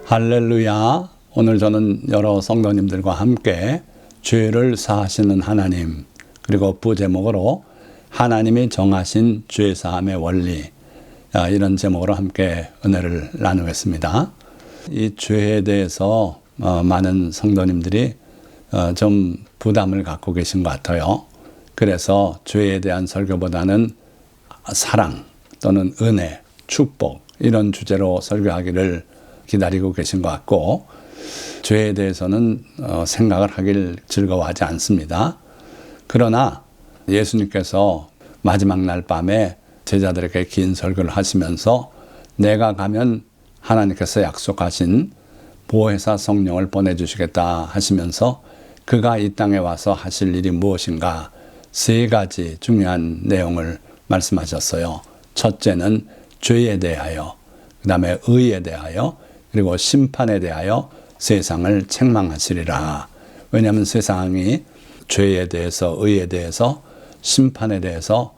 할렐루야. 오늘 저는 여러 성도님들과 함께 죄를 사하시는 하나님, 그리고 부제목으로 하나님이 정하신 죄사함의 원리, 이런 제목으로 함께 은혜를 나누겠습니다. 이 죄에 대해서 많은 성도님들이 좀 부담을 갖고 계신 것 같아요. 그래서 죄에 대한 설교보다는 사랑 또는 은혜, 축복 이런 주제로 설교하기를 기다리고 계신 것 같고, 죄에 대해서는 생각을 하길 즐거워하지 않습니다. 그러나 예수님께서 마지막 날 밤에 제자들에게 긴 설교를 하시면서 내가 가면 하나님께서 약속하신 보혜사 성령을 보내주시겠다 하시면서 그가 이 땅에 와서 하실 일이 무엇인가 세 가지 중요한 내용을 말씀하셨어요. 첫째는 죄에 대하여, 그 다음에 의에 대하여, 그리고 심판에 대하여 세상을 책망하시리라. 왜냐하면 세상이 죄에 대해서, 의에 대해서, 심판에 대해서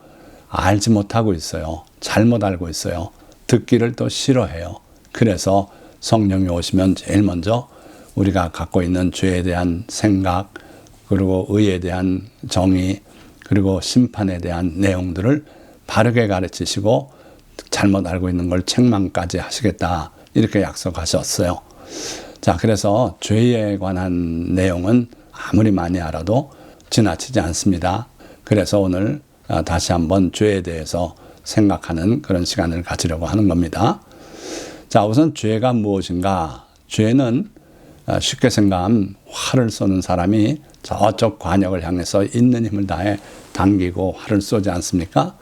알지 못하고 있어요. 잘못 알고 있어요. 듣기를 또 싫어해요. 그래서 성령이 오시면 제일 먼저 우리가 갖고 있는 죄에 대한 생각, 그리고 의에 대한 정의, 그리고 심판에 대한 내용들을 바르게 가르치시고 잘못 알고 있는 걸 책망까지 하시겠다, 이렇게 약속하셨어요. 자, 그래서 죄에 관한 내용은 아무리 많이 알아도 지나치지 않습니다. 그래서 오늘 다시 한번 죄에 대해서 생각하는 그런 시간을 가지려고 하는 겁니다. 자, 우선 죄가 무엇인가? 죄는 쉽게 생각하면 활을 쏘는 사람이 저쪽 관역을 향해서 있는 힘을 다해 당기고 활을 쏘지 않습니까?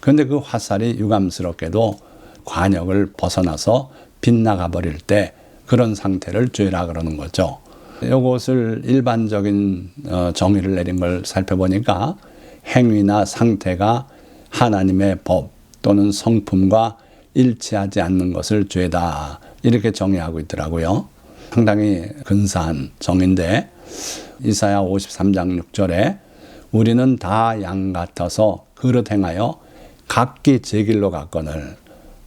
그런데 그 화살이 유감스럽게도 관역을 벗어나서 빗나가 버릴 때 그런 상태를 죄라 그러는 거죠. 이것을 일반적인 정의를 내린 걸 살펴보니까 행위나 상태가 하나님의 법 또는 성품과 일치하지 않는 것을 죄다, 이렇게 정의하고 있더라고요. 상당히 근사한 정의인데, 이사야 53장 6절에 우리는 다 양 같아서 그릇 행하여 각기 제 길로 갔거늘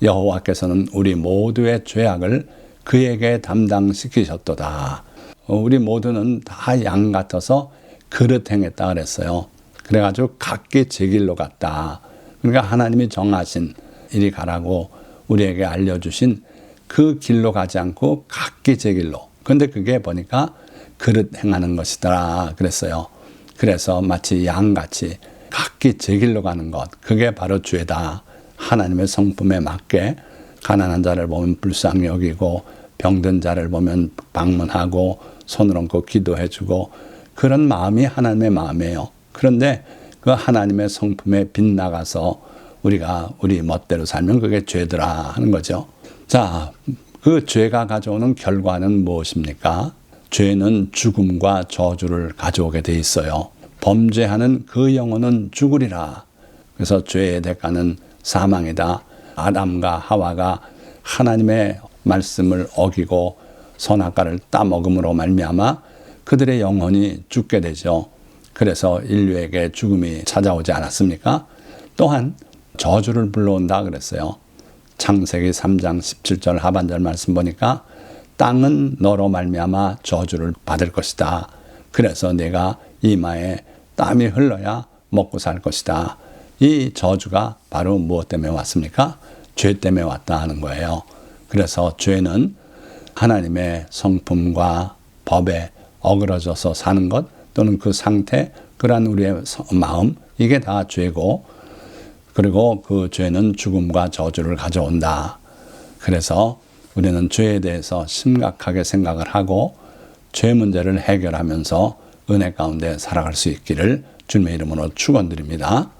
여호와께서는 우리 모두의 죄악을 그에게 담당시키셨도다. 우리 모두는 다 양 같아서 그릇 행했다 그랬어요. 그래가지고 각기 제 길로 갔다. 그러니까 하나님이 정하신 이리 가라고 우리에게 알려주신 그 길로 가지 않고 각기 제 길로. 근데 그게 보니까 그릇 행하는 것이더라 그랬어요. 그래서 마치 양같이 각기 제 길로 가는 것, 그게 바로 죄다. 하나님의 성품에 맞게 가난한 자를 보면 불쌍히 여기고 병든 자를 보면 방문하고 손을 얹고 기도해주고, 그런 마음이 하나님의 마음이에요. 그런데 그 하나님의 성품에 빗나가서 우리가 우리 멋대로 살면 그게 죄더라 하는 거죠. 자, 그 죄가 가져오는 결과는 무엇입니까? 죄는 죽음과 저주를 가져오게 돼 있어요. 범죄하는 그 영혼은 죽으리라. 그래서 죄의 대가는 사망이다. 아담과 하와가 하나님의 말씀을 어기고 선악과를 따먹음으로 말미암아 그들의 영혼이 죽게 되죠. 그래서 인류에게 죽음이 찾아오지 않았습니까? 또한 저주를 불러온다 그랬어요. 창세기 3장 17절 하반절 말씀 보니까 땅은 너로 말미암아 저주를 받을 것이다. 그래서 내가 이마에 땀이 흘러야 먹고 살 것이다. 이 저주가 바로 무엇 때문에 왔습니까? 죄 때문에 왔다 하는 거예요. 그래서 죄는 하나님의 성품과 법에 어그러져서 사는 것, 또는 그 상태, 그러한 우리의 마음, 이게 다 죄고, 그리고 그 죄는 죽음과 저주를 가져온다. 그래서 우리는 죄에 대해서 심각하게 생각을 하고 죄 문제를 해결하면서 은혜 가운데 살아갈 수 있기를 주님의 이름으로 축원드립니다.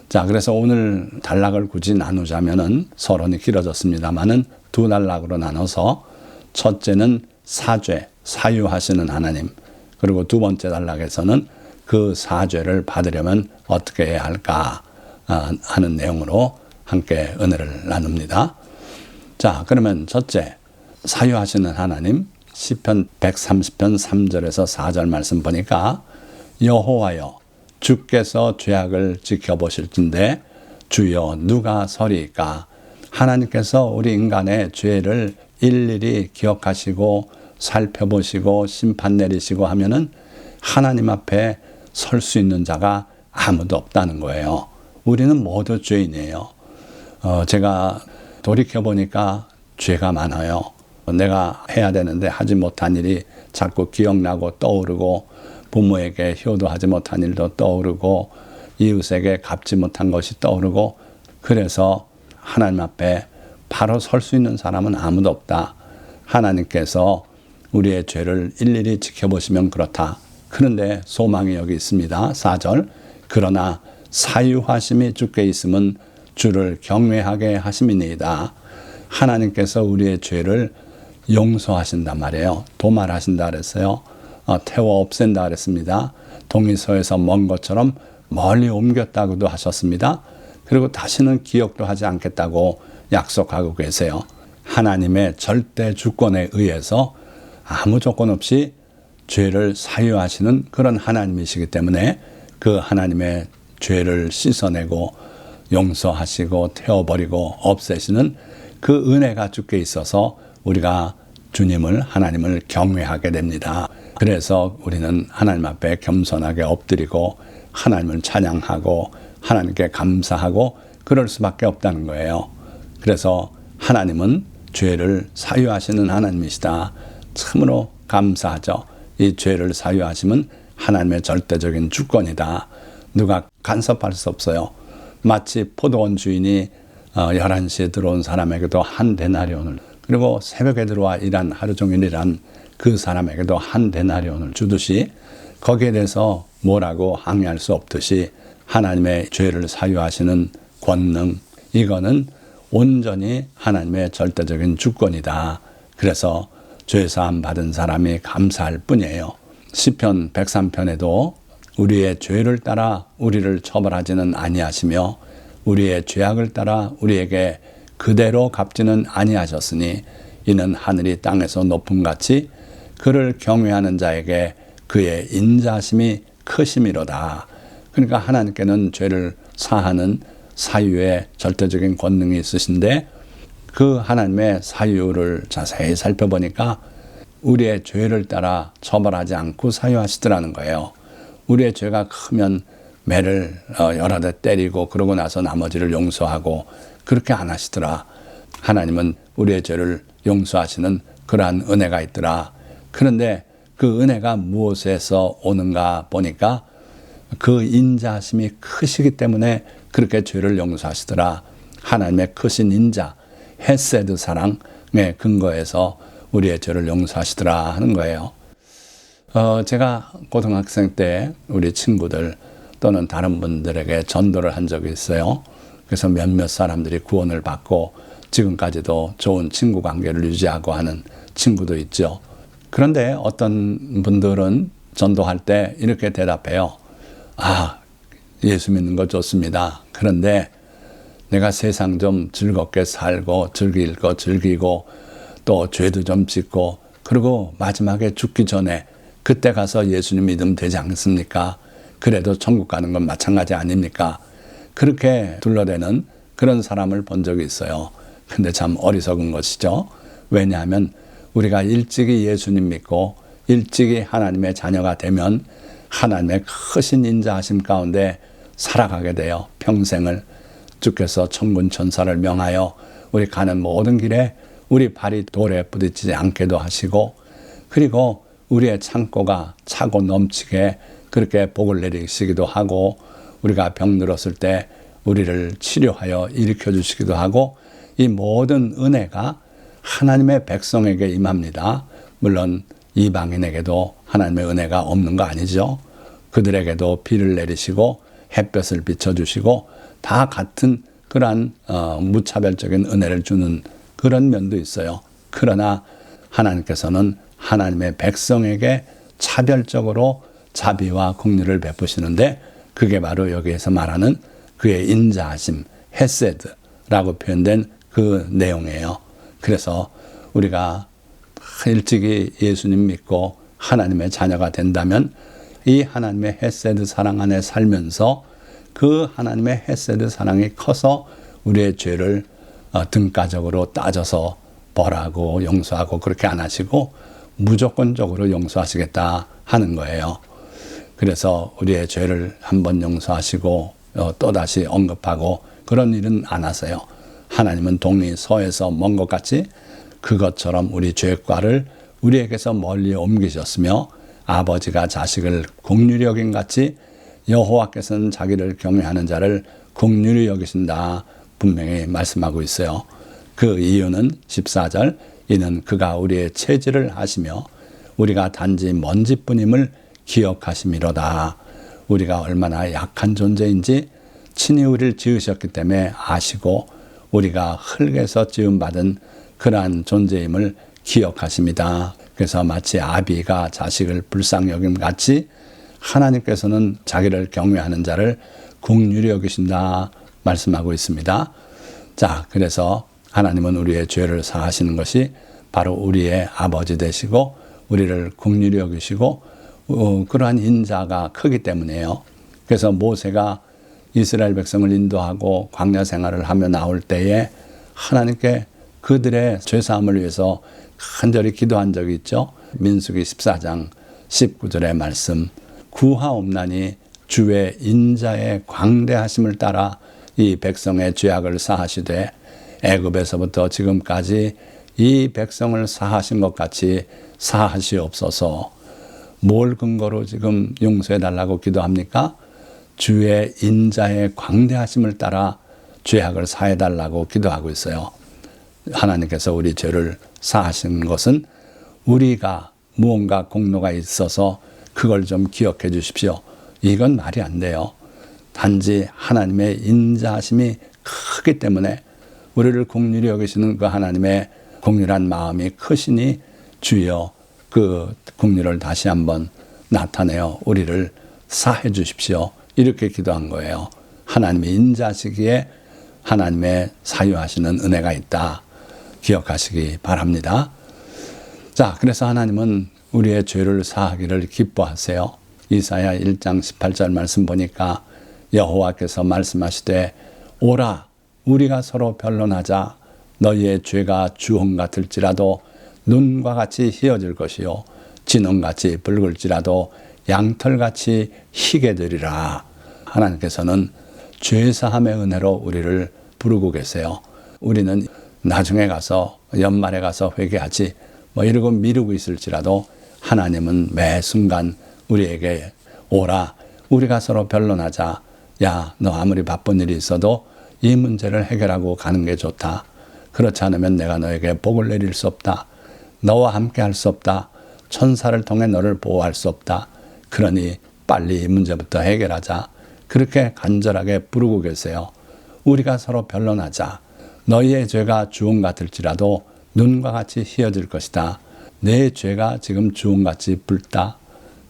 자, 그래서 오늘 단락을 굳이 나누자면은 서론이 길어졌습니다만은 두 단락으로 나눠서, 첫째는 사죄, 사유하시는 하나님, 그리고 두 번째 단락에서는 그 사죄를 받으려면 어떻게 해야 할까 하는 내용으로 함께 은혜를 나눕니다. 자, 그러면 첫째, 사유하시는 하나님, 시편 130편 3절에서 4절 말씀 보니까 여호와여 주께서 죄악을 지켜보실진데 주여 누가 서리이까? 하나님께서 우리 인간의 죄를 일일이 기억하시고 살펴보시고 심판 내리시고 하면은 하나님 앞에 설 수 있는 자가 아무도 없다는 거예요. 우리는 모두 죄인이에요. 제가 돌이켜보니까 죄가 많아요. 내가 해야 되는데 하지 못한 일이 자꾸 기억나고 떠오르고, 부모에게 효도하지 못한 일도 떠오르고, 이웃에게 갚지 못한 것이 떠오르고, 그래서 하나님 앞에 바로 설 수 있는 사람은 아무도 없다. 하나님께서 우리의 죄를 일일이 지켜보시면 그렇다. 그런데 소망이 여기 있습니다. 4절. 그러나 사유하심이 주께 있음은 주를 경외하게 하심이니이다. 하나님께서 우리의 죄를 용서하신단 말이에요. 도말하신다 그랬어요. 태워 없앤다 그랬습니다. 동이서에서 먼 것처럼 멀리 옮겼다고도 하셨습니다. 그리고 다시는 기억도 하지 않겠다고 약속하고 계세요. 하나님의 절대 주권에 의해서 아무 조건 없이 죄를 사유하시는 그런 하나님이시기 때문에 그 하나님의 죄를 씻어내고 용서하시고 태워버리고 없애시는 그 은혜가 주께 있어서 우리가 주님을, 하나님을 경외하게 됩니다. 그래서 우리는 하나님 앞에 겸손하게 엎드리고 하나님을 찬양하고 하나님께 감사하고 그럴 수밖에 없다는 거예요. 그래서 하나님은 죄를 사유하시는 하나님이시다. 참으로 감사하죠. 이 죄를 사유하시면 하나님의 절대적인 주권이다. 누가 간섭할 수 없어요. 마치 포도원 주인이 11시에 들어온 사람에게도 한 데나리온을, 그리고 새벽에 들어와 일한, 하루 종일 일한 그 사람에게도 한 데나리온을 주듯이 거기에 대해서 뭐라고 항의할 수 없듯이 하나님의 죄를 사유하시는 권능, 이거는 온전히 하나님의 절대적인 주권이다. 그래서 죄사함 받은 사람이 감사할 뿐이에요. 시편 103편에도 우리의 죄를 따라 우리를 처벌하지는 아니하시며 우리의 죄악을 따라 우리에게 그대로 갚지는 아니하셨으니 이는 하늘이 땅에서 높음같이 그를 경외하는 자에게 그의 인자심이 크심이로다. 그러니까 하나님께는 죄를 사하는 사유의 절대적인 권능이 있으신데 그 하나님의 사유를 자세히 살펴보니까 우리의 죄를 따라 처벌하지 않고 사유하시더라는 거예요. 우리의 죄가 크면 매를 여러 대 때리고 그러고 나서 나머지를 용서하고 그렇게 안 하시더라. 하나님은 우리의 죄를 용서하시는 그러한 은혜가 있더라. 그런데 그 은혜가 무엇에서 오는가 보니까 그 인자심이 크시기 때문에 그렇게 죄를 용서하시더라. 하나님의 크신 인자, 헤세드 사랑의 근거에서 우리의 죄를 용서하시더라 하는 거예요. 제가 고등학생 때 우리 친구들 또는 다른 분들에게 전도를 한 적이 있어요. 그래서 몇몇 사람들이 구원을 받고 지금까지도 좋은 친구 관계를 유지하고 하는 친구도 있죠. 그런데 어떤 분들은 전도할 때 이렇게 대답해요. 예수 믿는 거 좋습니다. 그런데 내가 세상 좀 즐겁게 살고 즐길 거 즐기고 또 죄도 좀 짓고 그리고 마지막에 죽기 전에 그때 가서 예수님 믿으면 되지 않습니까? 그래도 천국 가는 건 마찬가지 아닙니까? 그렇게 둘러대는 그런 사람을 본 적이 있어요. 근데 참 어리석은 것이죠. 왜냐하면 우리가 일찍이 예수님 믿고 일찍이 하나님의 자녀가 되면 하나님의 크신 인자하심 가운데 살아가게 돼요. 평생을. 주께서 천군 천사를 명하여 우리 가는 모든 길에 우리 발이 돌에 부딪히지 않게도 하시고 그리고 우리의 창고가 차고 넘치게 그렇게 복을 내리시기도 하고 우리가 병들었을 때 우리를 치료하여 일으켜 주시기도 하고 이 모든 은혜가 하나님의 백성에게 임합니다. 물론 이방인에게도 하나님의 은혜가 없는 거 아니죠. 그들에게도 비를 내리시고 햇볕을 비춰주시고 다 같은 그러한 무차별적인 은혜를 주는 그런 면도 있어요. 그러나 하나님께서는 하나님의 백성에게 차별적으로 자비와 공유를 베푸시는데 그게 바로 여기에서 말하는 그의 인자하심, 헤세드라고 표현된 그 내용이에요. 그래서 우리가 일찍이 예수님 믿고 하나님의 자녀가 된다면 이 하나님의 헤세드 사랑 안에 살면서 그 하나님의 헤세드 사랑이 커서 우리의 죄를 등가적으로 따져서 벌하고 용서하고 그렇게 안 하시고 무조건적으로 용서하시겠다 하는 거예요. 그래서 우리의 죄를 한번 용서하시고 또다시 언급하고 그런 일은 안 하세요. 하나님은 동이 서에서 먼 것 같이 그것처럼 우리 죄과를 우리에게서 멀리 옮기셨으며 아버지가 자식을 긍휼히 여긴 같이 여호와께서는 자기를 경외하는 자를 긍휼히 여기신다 분명히 말씀하고 있어요. 그 이유는 14절 이는 그가 우리의 체질을 하시며 우리가 단지 먼지뿐임을 기억하심이로다. 우리가 얼마나 약한 존재인지 친히 우리를 지으셨기 때문에 아시고 우리가 흙에서 지음받은 그러한 존재임을 기억하십니다. 그래서 마치 아비가 자식을 불쌍히 여김 같이 하나님께서는 자기를 경외하는 자를 긍휼히 여기신다 말씀하고 있습니다. 자, 그래서 하나님은 우리의 죄를 사하시는 것이 바로 우리의 아버지 되시고 우리를 긍휼히 여기시고 그러한 인자가 크기 때문이에요. 그래서 모세가 이스라엘 백성을 인도하고 광야 생활을 하며 나올 때에 하나님께 그들의 죄사함을 위해서 간절히 기도한 적이 있죠. 민수기 14장 19절의 말씀 구하옵나니 주의 인자의 광대하심을 따라 이 백성의 죄악을 사하시되 애굽에서부터 지금까지 이 백성을 사하신 것 같이 사하시옵소서. 뭘 근거로 지금 용서해달라고 기도합니까? 주의 인자의 광대하심을 따라 죄악을 사해달라고 기도하고 있어요. 하나님께서 우리 죄를 사하신 것은 우리가 무언가 공로가 있어서 그걸 좀 기억해 주십시오. 이건 말이 안 돼요. 단지 하나님의 인자하심이 크기 때문에 우리를 긍휼히 여기시는 그 하나님의 긍휼한 마음이 크시니 주여 그 긍휼을 다시 한번 나타내어 우리를 사해 주십시오. 이렇게 기도한 거예요. 하나님의 인자시기에 하나님의 사유하시는 은혜가 있다. 기억하시기 바랍니다. 자, 그래서 하나님은 우리의 죄를 사하기를 기뻐하세요. 이사야 1장 18절 말씀 보니까 여호와께서 말씀하시되 오라 우리가 서로 변론하자 너희의 죄가 주홍 같을지라도 눈과 같이 희어질 것이요 진홍같이 붉을지라도 양털같이 희게 되리라. 하나님께서는 죄사함의 은혜로 우리를 부르고 계세요. 우리는 나중에 가서 연말에 가서 회개하지 이러고 미루고 있을지라도 하나님은 매 순간 우리에게 오라 우리가 서로 변론하자. 야, 너 아무리 바쁜 일이 있어도 이 문제를 해결하고 가는 게 좋다. 그렇지 않으면 내가 너에게 복을 내릴 수 없다. 너와 함께 할 수 없다. 천사를 통해 너를 보호할 수 없다. 그러니 빨리 이 문제부터 해결하자. 그렇게 간절하게 부르고 계세요. 우리가 서로 변론하자. 너희의 죄가 주홍 같을지라도 눈과 같이 희어질 것이다. 내 죄가 지금 주홍같이 붉다.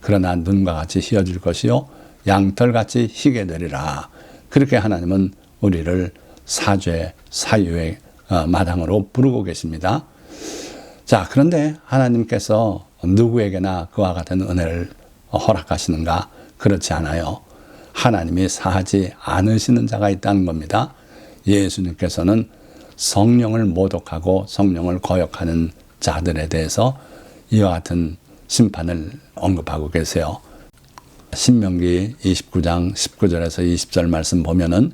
그러나 눈과 같이 희어질 것이요 양털같이 희게 되리라. 그렇게 하나님은 우리를 사죄, 사유의 마당으로 부르고 계십니다. 자, 그런데 하나님께서 누구에게나 그와 같은 은혜를 허락하시는가? 그렇지 않아요. 하나님이 사하지 않으시는 자가 있다는 겁니다. 예수님께서는 성령을 모독하고 성령을 거역하는 자들에 대해서 이와 같은 심판을 언급하고 계세요. 신명기 29장 19절에서 20절 말씀 보면은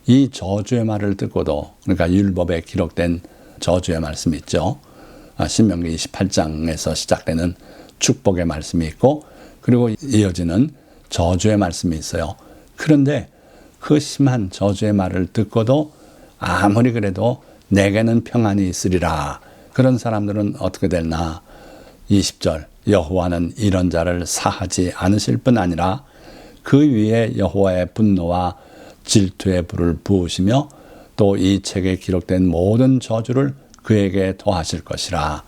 이 저주의 말을 듣고도 그러니까 율법에 기록된 저주의 말씀이 있죠. 신명기 28장에서 시작되는 축복의 말씀이 있고 그리고 이어지는 저주의 말씀이 있어요. 그런데 그 심한 저주의 말을 듣고도 아무리 그래도 내게는 평안이 있으리라. 그런 사람들은 어떻게 되나? 20절 여호와는 이런 자를 사하지 않으실 뿐 아니라 그 위에 여호와의 분노와 질투의 불을 부으시며 또 이 책에 기록된 모든 저주를 그에게 더하실 것이라.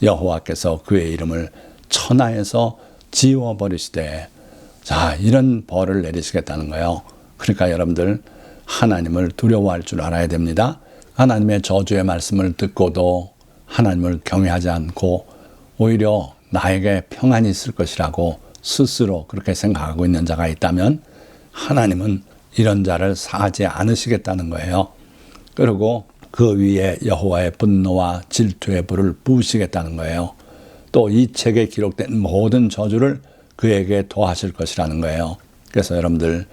여호와께서 그의 이름을 천하에서 지워버리시되. 자, 이런 벌을 내리시겠다는 거예요. 그러니까 여러분들 하나님을 두려워할 줄 알아야 됩니다. 하나님의 저주의 말씀을 듣고도 하나님을 경외하지 않고 오히려 나에게 평안이 있을 것이라고 스스로 그렇게 생각하고 있는 자가 있다면 하나님은 이런 자를 사하지 않으시겠다는 거예요. 그리고 그 위에 여호와의 분노와 질투의 불을 부으시겠다는 거예요. 또 이 책에 기록된 모든 저주를 그에게 도하실 것이라는 거예요. 그래서 여러분들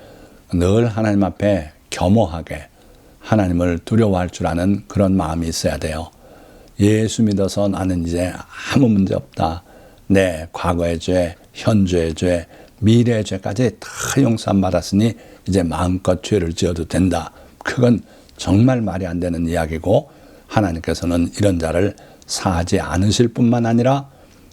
늘 하나님 앞에 겸허하게 하나님을 두려워할 줄 아는 그런 마음이 있어야 돼요. 예수 믿어서 나는 이제 아무 문제 없다. 내 과거의 죄, 현재의 죄, 미래의 죄까지 다 용서 받았으니 이제 마음껏 죄를 지어도 된다. 그건 정말 말이 안 되는 이야기고 하나님께서는 이런 자를 사하지 않으실 뿐만 아니라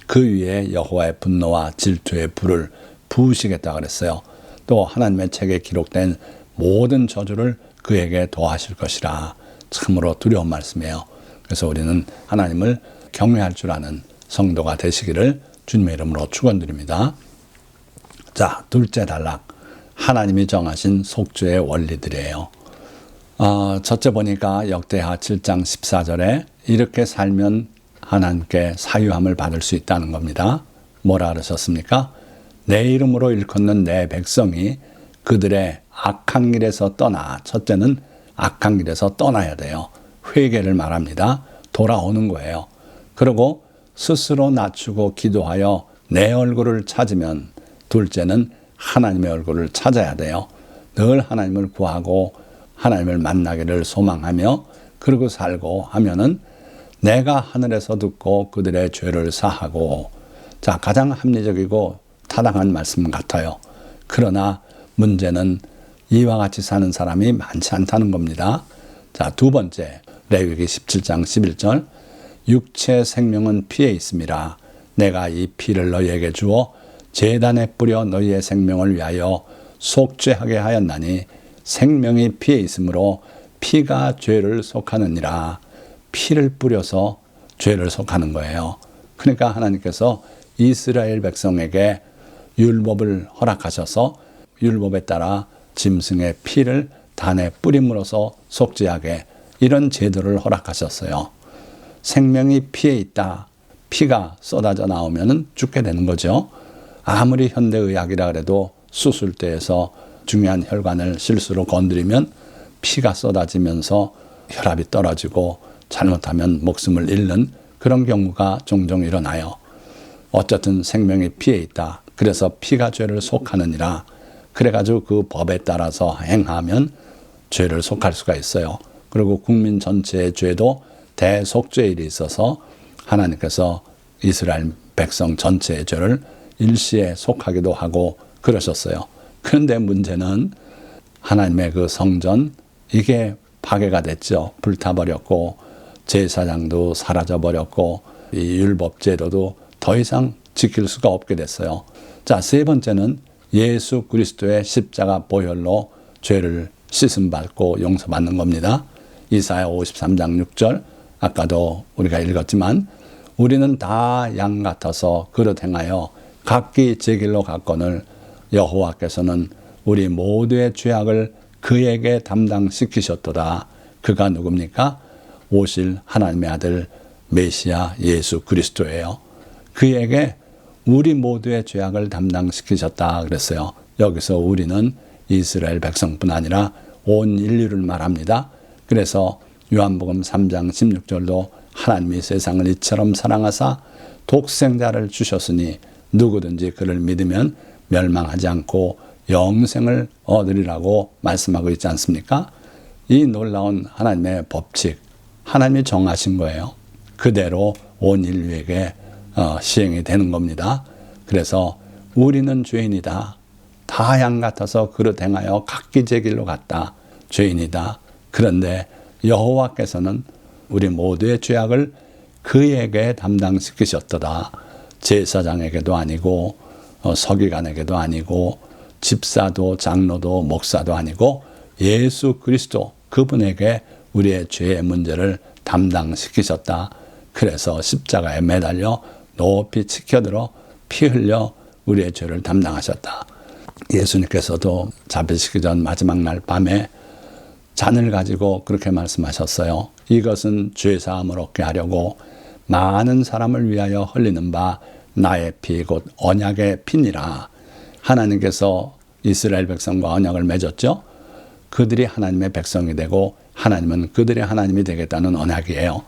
그 위에 여호와의 분노와 질투의 불을 부으시겠다 그랬어요. 또 하나님의 책에 기록된 모든 저주를 그에게 도하실 것이라. 참으로 두려운 말씀이에요. 그래서 우리는 하나님을 경외할 줄 아는 성도가 되시기를 주님의 이름으로 축원드립니다. 자, 둘째 단락. 하나님이 정하신 속죄의 원리들이에요. 첫째 보니까 역대하 7장 14절에 이렇게 살면 하나님께 사유함을 받을 수 있다는 겁니다. 뭐라 그러셨습니까? 내 이름으로 일컫는 내 백성이 그들의 악한 길에서 떠나. 첫째는 악한 길에서 떠나야 돼요. 회개를 말합니다. 돌아오는 거예요. 그리고 스스로 낮추고 기도하여 내 얼굴을 찾으면 둘째는 하나님의 얼굴을 찾아야 돼요. 늘 하나님을 구하고 하나님을 만나기를 소망하며 그러고 살고 하면은 내가 하늘에서 듣고 그들의 죄를 사하고. 자, 가장 합리적이고 타당한 말씀 같아요. 그러나 문제는 이와 같이 사는 사람이 많지 않다는 겁니다. 자, 두 번째, 레위기 17장 11절. 육체 생명은 피에 있음이라. 내가 이 피를 너희에게 주어 제단에 뿌려 너희의 생명을 위하여 속죄하게 하였나니 생명이 피에 있으므로 피가 죄를 속하느니라. 피를 뿌려서 죄를 속하는 거예요. 그러니까 하나님께서 이스라엘 백성에게 율법을 허락하셔서 율법에 따라 짐승의 피를 단에 뿌림으로써 속죄하게 이런 제도를 허락하셨어요. 생명이 피에 있다. 피가 쏟아져 나오면 죽게 되는 거죠. 아무리 현대의학이라 그래도 수술대에서 중요한 혈관을 실수로 건드리면 피가 쏟아지면서 혈압이 떨어지고 잘못하면 목숨을 잃는 그런 경우가 종종 일어나요. 어쨌든 생명이 피에 있다. 그래서 피가 죄를 속하느니라. 그래가지고 그 법에 따라서 행하면 죄를 속할 수가 있어요. 그리고 국민 전체의 죄도 대속죄일이 있어서 하나님께서 이스라엘 백성 전체의 죄를 일시에 속하기도 하고 그러셨어요. 그런데 문제는 하나님의 그 성전, 이게 파괴가 됐죠. 불타버렸고 제사장도 사라져버렸고 이 율법제도도 더 이상 지킬 수가 없게 됐어요. 자, 세 번째는 예수 그리스도의 십자가 보혈로 죄를 씻음받고 용서받는 겁니다. 이사야 53장 6절, 아까도 우리가 읽었지만 우리는 다 양 같아서 그릇 행하여 각기 제 길로 갔거늘 여호와께서는 우리 모두의 죄악을 그에게 담당시키셨도다. 그가 누굽니까? 오실 하나님의 아들 메시아 예수 그리스도예요. 그에게 우리 모두의 죄악을 담당시키셨다 그랬어요. 여기서 우리는 이스라엘 백성뿐 아니라 온 인류를 말합니다. 그래서 요한복음 3장 16절도 하나님이 세상을 이처럼 사랑하사 독생자를 주셨으니 누구든지 그를 믿으면 멸망하지 않고 영생을 얻으리라고 말씀하고 있지 않습니까? 이 놀라운 하나님의 법칙, 하나님이 정하신 거예요. 그대로 온 인류에게 시행이 되는 겁니다. 그래서 우리는 죄인이다. 다 양 같아서 그릇 행하여 각기 제 길로 갔다. 죄인이다. 그런데 여호와께서는 우리 모두의 죄악을 그에게 담당시키셨도다. 제사장에게도 아니고 서기관에게도 아니고 집사도 장로도 목사도 아니고 예수 그리스도 그분에게 우리의 죄의 문제를 담당시키셨다. 그래서 십자가에 매달려 높이 치켜들어 피 흘려 우리의 죄를 담당하셨다. 예수님께서도 잡히시기 전 마지막 날 밤에 잔을 가지고 그렇게 말씀하셨어요. 이것은 죄사함을 얻게 하려고 많은 사람을 위하여 흘리는 바 나의 피 곧 언약의 피니라. 하나님께서 이스라엘 백성과 언약을 맺었죠. 그들이 하나님의 백성이 되고 하나님은 그들의 하나님이 되겠다는 언약이에요.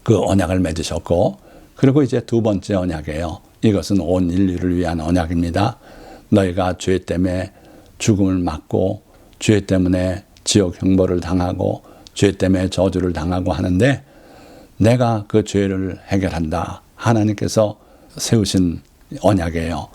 그 언약을 맺으셨고, 그리고 이제 두 번째 언약이에요. 이것은 온 인류를 위한 언약입니다. 너희가 죄 때문에 죽음을 맞고 죄 때문에 지옥 형벌을 당하고 죄 때문에 저주를 당하고 하는데 내가 그 죄를 해결한다. 하나님께서 세우신 언약이에요.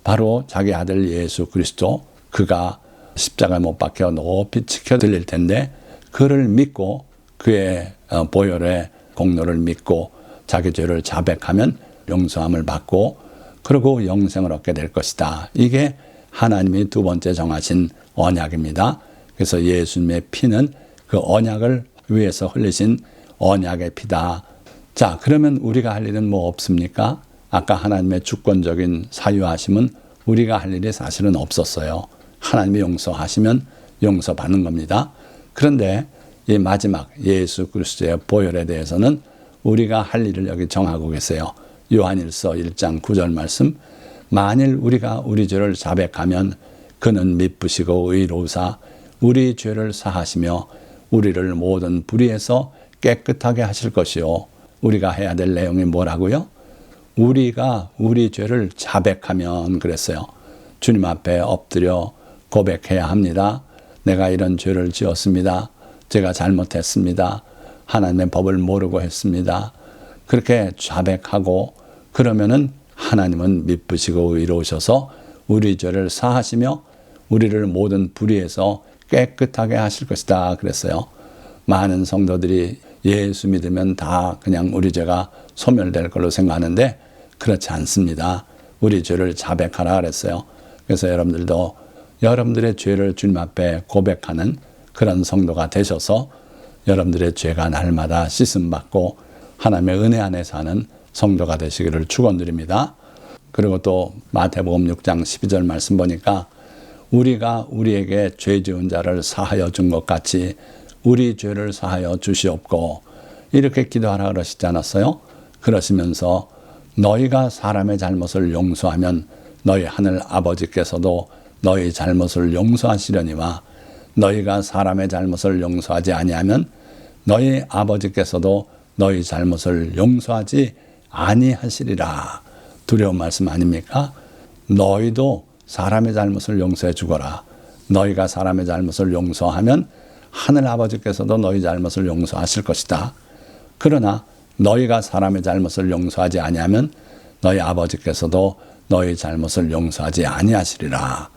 바로 자기 아들 예수 그리스도, 그가 십자가에 못 박혀 높이 지켜 드릴 텐데 그를 믿고 그의 보혈의 공로를 믿고 자기 죄를 자백하면 용서함을 받고 그리고 영생을 얻게 될 것이다. 이게 하나님이 두 번째 정하신 언약입니다. 그래서 예수님의 피는 그 언약을 위해서 흘리신 언약의 피다. 자, 그러면 우리가 할 일은 뭐 없습니까? 아까 하나님의 주권적인 사유하심은 우리가 할 일이 사실은 없었어요. 하나님이 용서하시면 용서받는 겁니다. 그런데 이 마지막 예수 그리스도의 보혈에 대해서는 우리가 할 일을 여기 정하고 계세요. 요한일서 1장 9절 말씀, 만일 우리가 우리 죄를 자백하면 그는 미쁘시고 의로우사 우리 죄를 사하시며 우리를 모든 불의에서 깨끗하게 하실 것이요. 우리가 해야 될 내용이 뭐라고요? 우리가 우리 죄를 자백하면 그랬어요. 주님 앞에 엎드려 고백해야 합니다. 내가 이런 죄를 지었습니다. 제가 잘못했습니다. 하나님의 법을 모르고 했습니다. 그렇게 자백하고 그러면은 하나님은 미쁘시고 의로우셔서 우리 죄를 사하시며 우리를 모든 불의에서 깨끗하게 하실 것이다 그랬어요. 많은 성도들이 예수 믿으면 다 그냥 우리 죄가 소멸될 걸로 생각하는데 그렇지 않습니다. 우리 죄를 자백하라 그랬어요. 그래서 여러분들도 여러분들의 죄를 주님 앞에 고백하는 그런 성도가 되셔서 여러분들의 죄가 날마다 씻음받고 하나님의 은혜 안에 사는 성도가 되시기를 축원드립니다. 그리고 또 마태복음 6장 12절 말씀 보니까 우리가 우리에게 죄 지은 자를 사하여 준 것 같이 우리 죄를 사하여 주시옵고 이렇게 기도하라 그러시지 않았어요? 그러시면서 너희가 사람의 잘못을 용서하면 너희 하늘 아버지께서도 너희 잘못을 용서하시려니와 너희가 사람의 잘못을 용서하지 아니하면 너희 아버지께서도 너희 잘못을 용서하지 아니하시리라. 두려운 말씀 아닙니까? 너희도 사람의 잘못을 용서해 주거라. 너희가 사람의 잘못을 용서하면 하늘 아버지께서도 너희 잘못을 용서하실 것이다. 그러나 너희가 사람의 잘못을 용서하지 아니하면 너희 아버지께서도 너희 잘못을 용서하지 아니하시리라.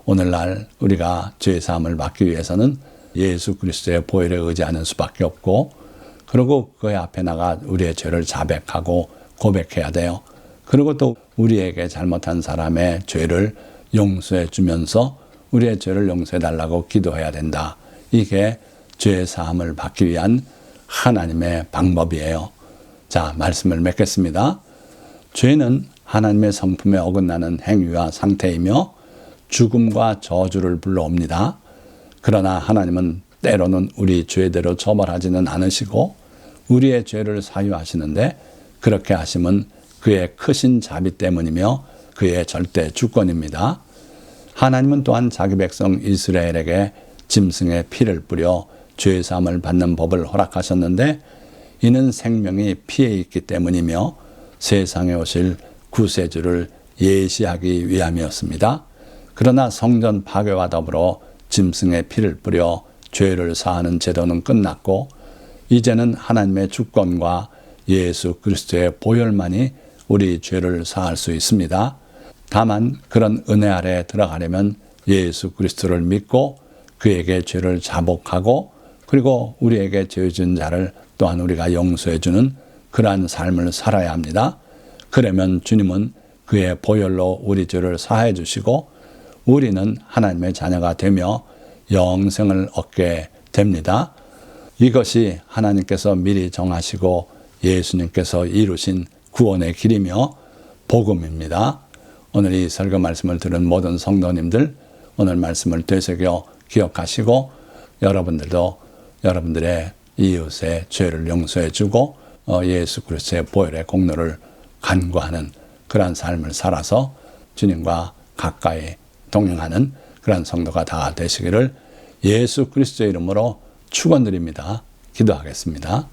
오늘날 우리가 죄 사함을 받기 위해서는 예수 그리스도의 보혈에 의지하는 수밖에 없고 그리고 그의 앞에 나가 우리의 죄를 자백하고 고백해야 돼요. 그리고 또 우리에게 잘못한 사람의 죄를 용서해 주면서 우리의 죄를 용서해 달라고 기도해야 된다. 이게 죄 사함을 받기 위한 하나님의 방법이에요. 자, 말씀을 맺겠습니다. 죄는 하나님의 성품에 어긋나는 행위와 상태이며 죽음과 저주를 불러옵니다. 그러나 하나님은 때로는 우리 죄대로 처벌하지는 않으시고 우리의 죄를 사유하시는데 그렇게 하심은 그의 크신 자비 때문이며 그의 절대 주권입니다. 하나님은 또한 자기 백성 이스라엘에게 짐승의 피를 뿌려 죄 사함을 받는 법을 허락하셨는데 이는 생명이 피에 있기 때문이며 세상에 오실 구세주를 예시하기 위함이었습니다. 그러나 성전 파괴와 더불어 짐승의 피를 뿌려 죄를 사하는 제도는 끝났고 이제는 하나님의 주권과 예수 그리스도의 보혈만이 우리 죄를 사할 수 있습니다. 다만 그런 은혜 아래에 들어가려면 예수 그리스도를 믿고 그에게 죄를 자복하고 그리고 우리에게 죄 지은 자를 또한 우리가 용서해 주는 그러한 삶을 살아야 합니다. 그러면 주님은 그의 보혈로 우리 죄를 사해 주시고 우리는 하나님의 자녀가 되며 영생을 얻게 됩니다. 이것이 하나님께서 미리 정하시고 예수님께서 이루신 구원의 길이며 복음입니다. 오늘 이 설교 말씀을 들은 모든 성도님들 오늘 말씀을 되새겨 기억하시고 여러분들도 여러분들의 이웃의 죄를 용서해 주고 예수 그리스도의 보혈의 공로를 간구하는 그러한 삶을 살아서 주님과 가까이 동행하는 그러한 성도가 다 되시기를 예수 그리스도의 이름으로 축원드립니다. 기도하겠습니다.